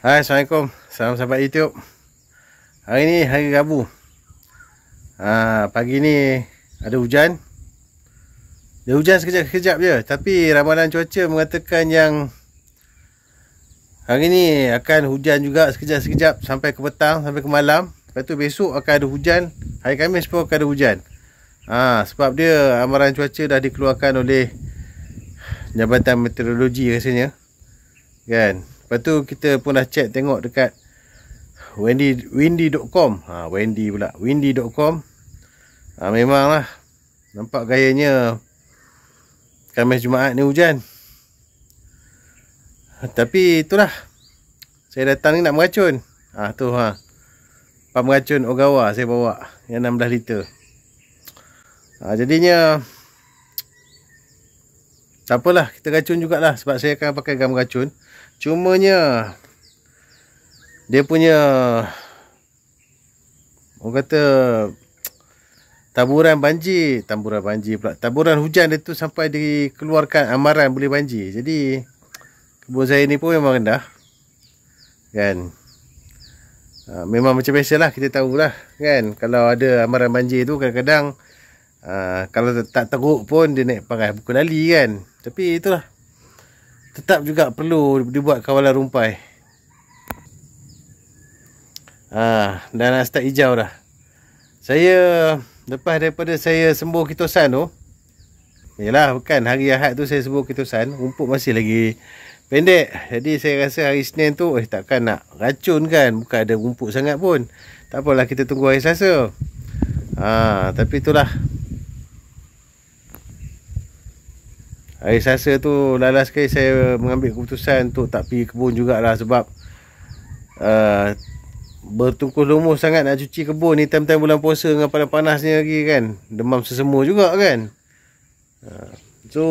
Hai, Assalamualaikum. Salam sahabat YouTube. Hari ni hari Rabu. Pagi ni ada hujan. Dia hujan sekejap-sekejap je, tapi ramalan cuaca mengatakan yang hari ni akan hujan juga sekejap-sekejap sampai ke petang, sampai ke malam. Lepas tu besok akan ada hujan. Hari Khamis pun akan ada hujan. Sebab dia amaran cuaca dah dikeluarkan oleh Jabatan Meteorologi rasanya. Kan? Lepas tu kita pun dah check tengok dekat windy.com. Windy pula. Windy.com. Memanglah nampak gayanya Khamis Jumaat ni hujan. Tapi itulah, saya datang ni nak meracun. Pam meracun Ogawa saya bawa yang 16 liter. Jadinya tak apalah, kita racun jugalah sebab saya akan pakai gam racun. Cumanya dia punya, orang kata, taburan hujan dia tu sampai dikeluarkan amaran boleh banjir. Jadi kebun saya ni pun memang rendah. Kan? Memang macam biasalah, kita tahulah kan, kalau ada amaran banjir tu kadang-kadang kalau tak teruk pun dia naik paras buku lali kan. Tapi itulah, tetap juga perlu dibuat kawalan rumpai. Dah nak start hijau dah. Saya lepas daripada saya sembuh kitosan tu, yalah, bukan hari Ahad tu saya sembuh kitosan, rumput masih lagi pendek. Jadi saya rasa hari Isnin tu takkan nak racun kan, bukan ada rumput sangat pun. Tak apalah, kita tunggu hari Selasa. Tapi itulah, hari Selasa tu lalas sekali saya mengambil keputusan untuk tak pergi kebun jugalah. Sebab bertungkus lumus sangat nak cuci kebun ni time-time bulan puasa dengan panas-panasnya lagi kan. Demam sesama juga kan. So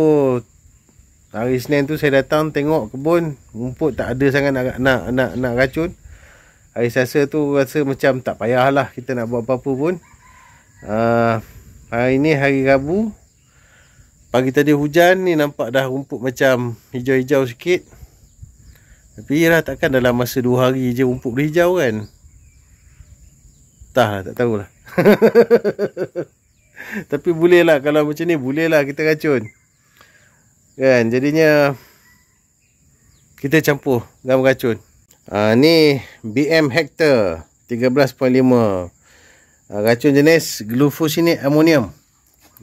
hari Isnin tu saya datang tengok kebun, rumput tak ada sangat nak racun. Hari Selasa tu rasa macam tak payahlah kita nak buat apa-apa pun. Hari ni hari Rabu. Pagi tadi hujan ni, nampak dah rumput macam hijau-hijau sikit. Tapi yalah, takkan dalam masa 2 hari je rumput boleh hijau kan. Tak tahulah. Tapi boleh lah, kalau macam ni boleh lah kita racun kan. Jadinya kita campur gam racun. Ni BM Hector 13.5, racun jenis glufosinate amonium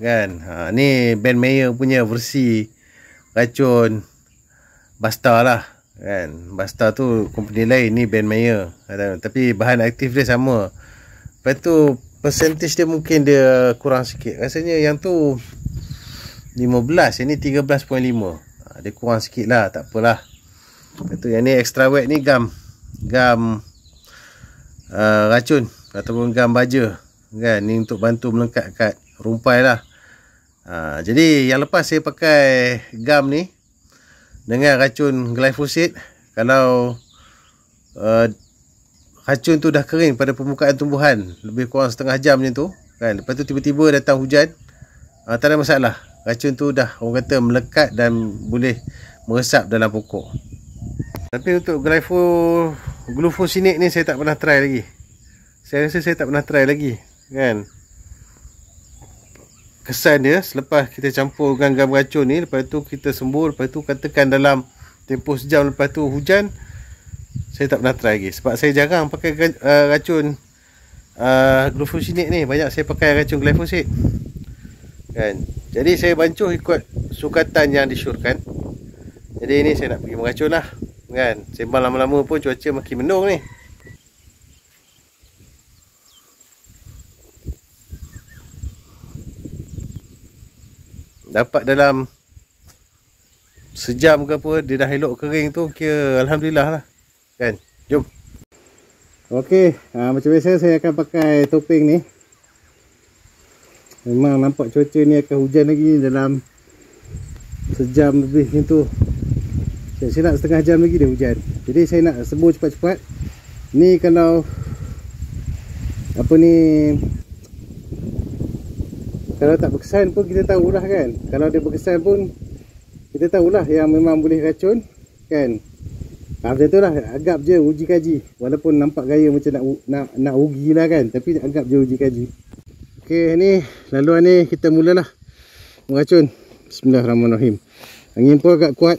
kan. Ni Ben Mayer punya versi racun Basta lah kan. Basta tu company lain, ni Ben Mayer. Tapi bahan aktif dia sama. Lepas tu percentage dia mungkin dia kurang sikit. Rasanya yang tu 15, yang ni 13.5. Dia kurang sikit lah, tak apalah. Lepas tu yang ni extra wet ni gam racun ataupun gam baja kan. Ni untuk bantu melengkapkan rumpai lah. Jadi yang lepas saya pakai gam ni dengan racun glyphosate. Kalau racun tu dah kering pada permukaan tumbuhan lebih kurang setengah jam macam tu kan. Lepas tu tiba-tiba datang hujan, tak ada masalah. Racun tu dah, orang kata, melekat dan boleh meresap dalam pokok. Tapi untuk glufosinate ni saya tak pernah try lagi. Saya rasa saya tak pernah try lagi kan. Kesan dia selepas kita campur dengan gam racun ni, lepas tu kita sembuh, lepas tu katakan dalam tempoh sejam lepas tu hujan, saya tak pernah try lagi. Sebab saya jarang pakai racun glufosinate ni. Banyak saya pakai racun glyphosate kan. Jadi saya bancuh ikut sukatan yang disyorkan. Jadi ni saya nak pergi meracun lah kan. Sembang lama-lama pun cuaca makin mendung ni. Dapat dalam sejam ke apa, dia dah elok kering tu, kira Alhamdulillah lah kan. Jom. Okey, macam biasa saya akan pakai topeng ni. Memang nampak cuaca ni akan hujan lagi dalam sejam lebih macam tu. Saya nak setengah jam lagi dia hujan. Jadi saya nak sembuh cepat-cepat. Ni kalau apa ni, kalau tak berkesan pun kita tahulah kan. Kalau dia berkesan pun kita tahulah yang memang boleh racun kan. Macam tu lah, agap je uji kaji. Walaupun nampak gaya macam nak ugi lah kan, tapi agap je uji kaji. Okey, ni laluan ni kita mulalah meracun. Bismillahirrahmanirrahim. Angin pun agak kuat.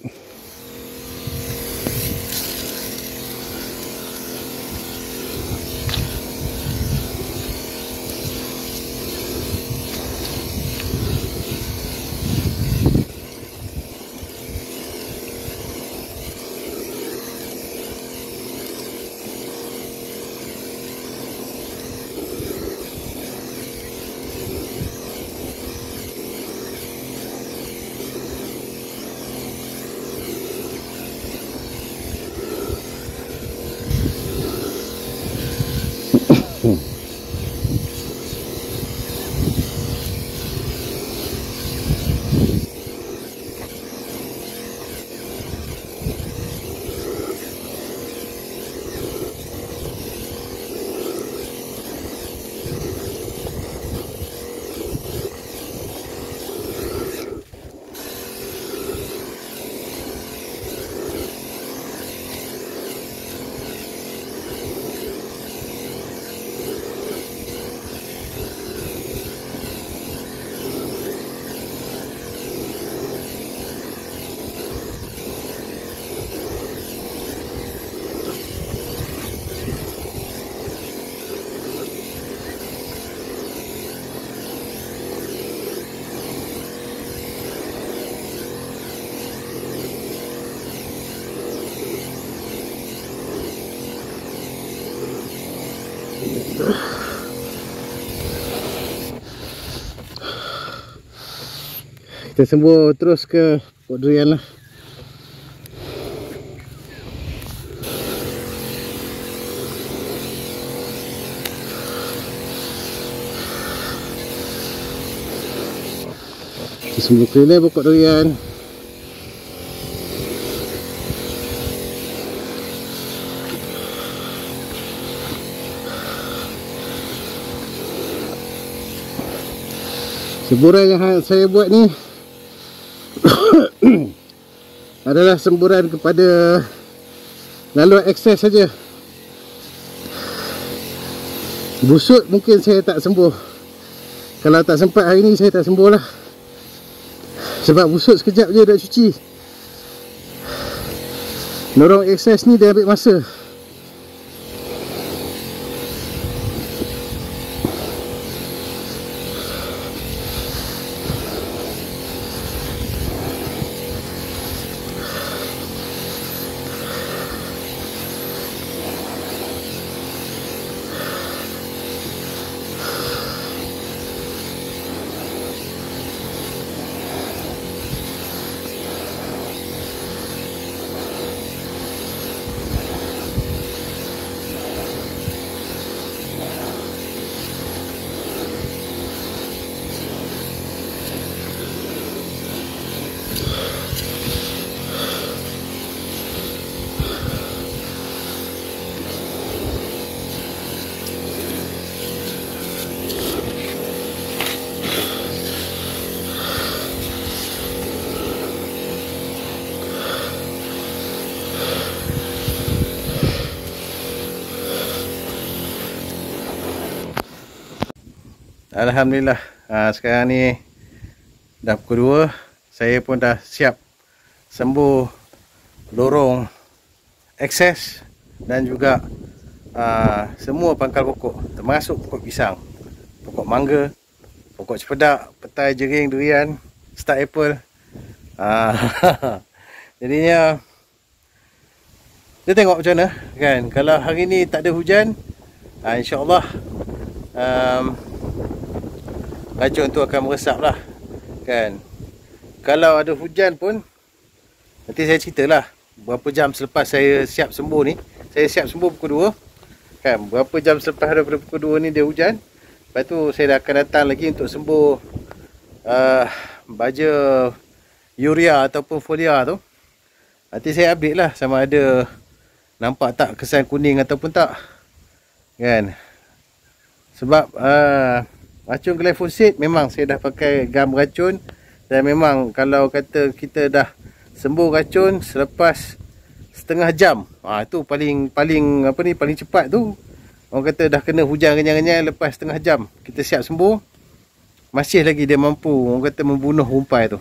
Kita sembur terus ke pokok durian lah. Kita sembur keliling pokok durian. Semburan yang saya buat ni adalah semburan kepada laluan akses saja. Busut mungkin saya tak sembuh. Kalau tak sempat hari ni saya tak sembuh lah. Sebab busut sekejap je dah cuci. Lorong akses ni dia ambil masa. Alhamdulillah, sekarang ni dah pukul 2. Saya pun dah siap sembur lorong akses dan juga semua pangkal pokok, termasuk pokok pisang, pokok mangga, pokok cempedak, petai, jering, durian, star apple. Jadinya kita tengok macam mana kan. Kalau hari ni tak ada hujan, insya-Allah racun tu akan meresap lah kan. Kalau ada hujan pun nanti saya ceritalah berapa jam selepas saya siap sembur ni. Saya siap sembur pukul 2 kan. Berapa jam selepas daripada pukul 2 ni dia hujan. Lepas tu saya dah akan datang lagi untuk sembur baja urea ataupun folia tu. Nanti saya update lah sama ada nampak tak kesan kuning ataupun tak kan. Sebab racun glyphosate memang saya dah pakai gam racun. Dan memang kalau kata kita dah sembuh racun selepas setengah jam. Tu paling cepat tu. Orang kata dah kena hujan renyai-renyai, lepas setengah jam kita siap sembuh, masih lagi dia mampu, orang kata, membunuh rumpai tu.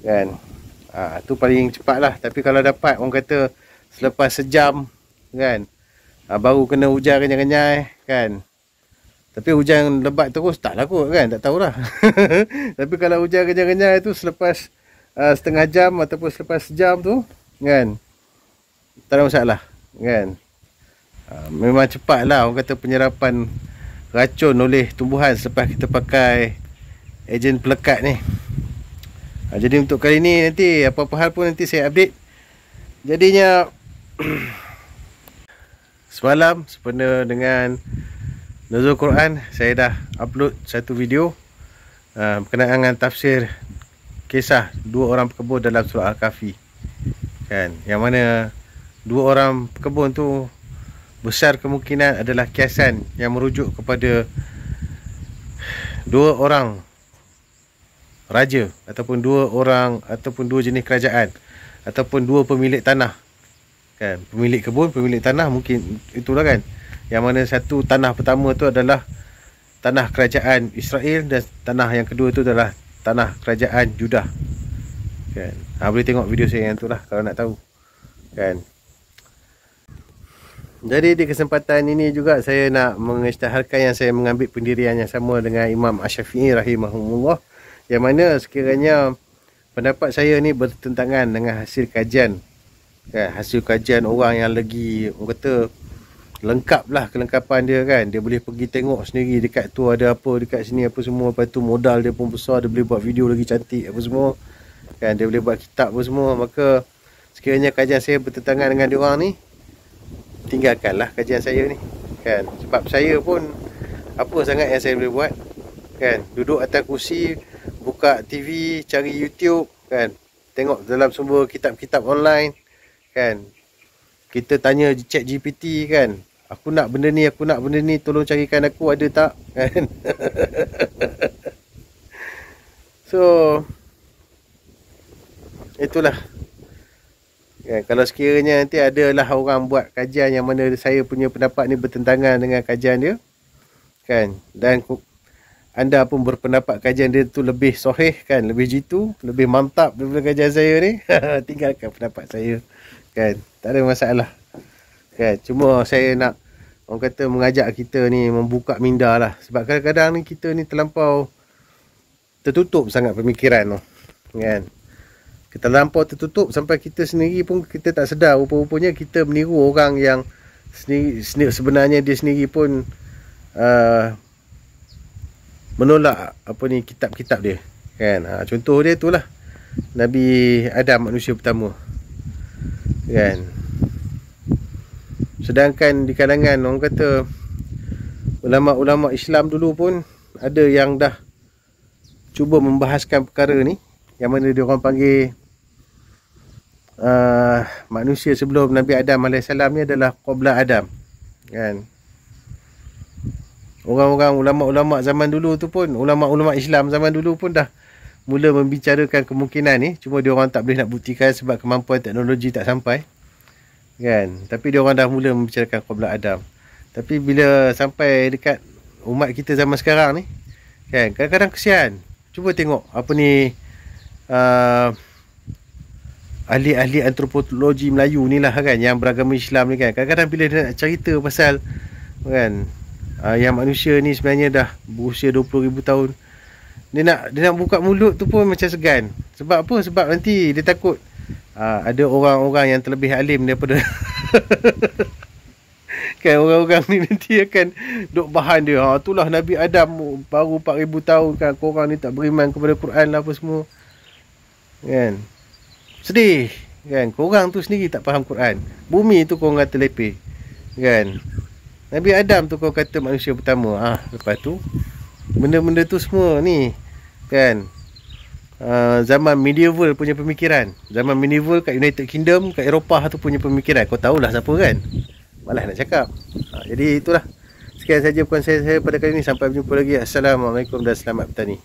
Kan? Tu paling cepat lah. Tapi kalau dapat, orang kata, selepas sejam, kan, baru kena hujan renyai-renyai, kan. Tapi hujan lebat terus, taklah kot, kan, tak tahulah. Tapi kalau hujan renyai-renyai tu selepas setengah jam ataupun selepas sejam tu, kan, tak ada masalah, kan. Memang cepat lah, orang kata, penyerapan racun oleh tumbuhan selepas kita pakai ejen pelekat ni. Jadi untuk kali ni, nanti apa-apa hal pun nanti saya update. Jadinya semalam sempena dengan Nuzul Quran, saya dah upload satu video berkenaan dengan tafsir kisah dua orang pekebun dalam surah Al-Kahfi, kan, yang mana dua orang pekebun tu besar kemungkinan adalah kiasan yang merujuk kepada dua orang raja, ataupun dua jenis kerajaan, ataupun dua pemilik tanah, kan, pemilik kebun, pemilik tanah, mungkin itulah, kan, yang mana satu tanah pertama tu adalah tanah kerajaan Israel, dan tanah yang kedua tu adalah tanah kerajaan Judah, kan. Boleh tengok video saya yang tu lah kalau nak tahu, kan. Jadi di kesempatan ini juga saya nak mengisytiharkan yang saya mengambil pendirian yang sama dengan Imam Asy-Syafi'i rahimahullah, yang mana sekiranya pendapat saya ni bertentangan dengan hasil kajian, kan, hasil kajian orang yang lagi, orang kata, lengkap lah kelengkapan dia, kan. Dia boleh pergi tengok sendiri dekat tu ada apa, dekat sini apa semua, lepas tu modal dia pun besar, dia boleh buat video lagi cantik apa semua, kan, dia boleh buat kitab apa semua. Maka sekiranya kajian saya bertentangan dengan diorang ni, tinggalkanlah kajian saya ni, kan. Sebab saya pun apa sangat yang saya boleh buat, kan. Duduk atas kursi, buka TV, cari YouTube, kan, tengok dalam sumber kitab-kitab online, kan. Kita tanya chat GPT, kan, aku nak benda ni, tolong carikan aku, ada tak, kan. So itulah, kan. Kalau sekiranya nanti adalah orang buat kajian yang mana saya punya pendapat ni bertentangan dengan kajian dia, kan, dan anda pun berpendapat kajian dia tu lebih sahih, kan, lebih jitu, lebih mantap daripada kajian saya ni, tinggalkan pendapat saya, kan, tak ada masalah, kan. Cuma saya nak, orang kata, mengajak kita ni membuka minda lah. Sebab kadang-kadang ni kita ni terlampau tertutup sangat pemikiran tu, kan. Kita terlampau tertutup sampai kita sendiri pun kita tak sedar, rupa-rupanya kita meniru orang yang sebenarnya dia sendiri pun menolak apa ni, kitab-kitab dia, kan. Contoh dia itulah Nabi Adam, manusia pertama, kan. Sedangkan di kalangan, orang kata, ulama-ulama Islam dulu pun ada yang dah cuba membahaskan perkara ni, yang mana dia orang panggil manusia sebelum Nabi Adam AS ni adalah qabla Adam, kan. Orang-orang ulama-ulama zaman dulu tu pun, ulama-ulama Islam zaman dulu pun dah mula membicarakan kemungkinan ni. Cuma dia orang tak boleh nak buktikan sebab kemampuan teknologi tak sampai, kan. Tapi dia orang dah mula membicarakan qabla Adam. Tapi bila sampai dekat umat kita zaman sekarang ni, kan, kadang-kadang kesian. Cuba tengok apa ni, ahli-ahli antropologi Melayu ni lah, kan, yang beragama Islam ni, kan. Kadang-kadang bila dia nak cerita pasal, kan, yang manusia ni sebenarnya dah berusia 20,000 tahun, dia nak buka mulut tu pun macam segan. Sebab apa? Sebab nanti dia takut ada orang-orang yang terlebih alim daripada kan, orang-orang ni nanti akan duk bahan dia, itulah Nabi Adam baru 4,000 tahun, kan, korang ni tak beriman kepada Quran lah apa semua, kan. Sedih, kan, korang tu sendiri tak faham Quran. Bumi tu korang kata lepeh, kan. Nabi Adam tu kau kata manusia pertama. Lepas tu benda-benda tu semua ni, kan, zaman medieval punya pemikiran. Zaman medieval kat United Kingdom, kat Eropah tu punya pemikiran. Kau tahulah siapa, kan. Malas nak cakap. Jadi itulah, sekian saja perkongsian saya pada kali ini. Sampai berjumpa lagi. Assalamualaikum dan selamat bertani.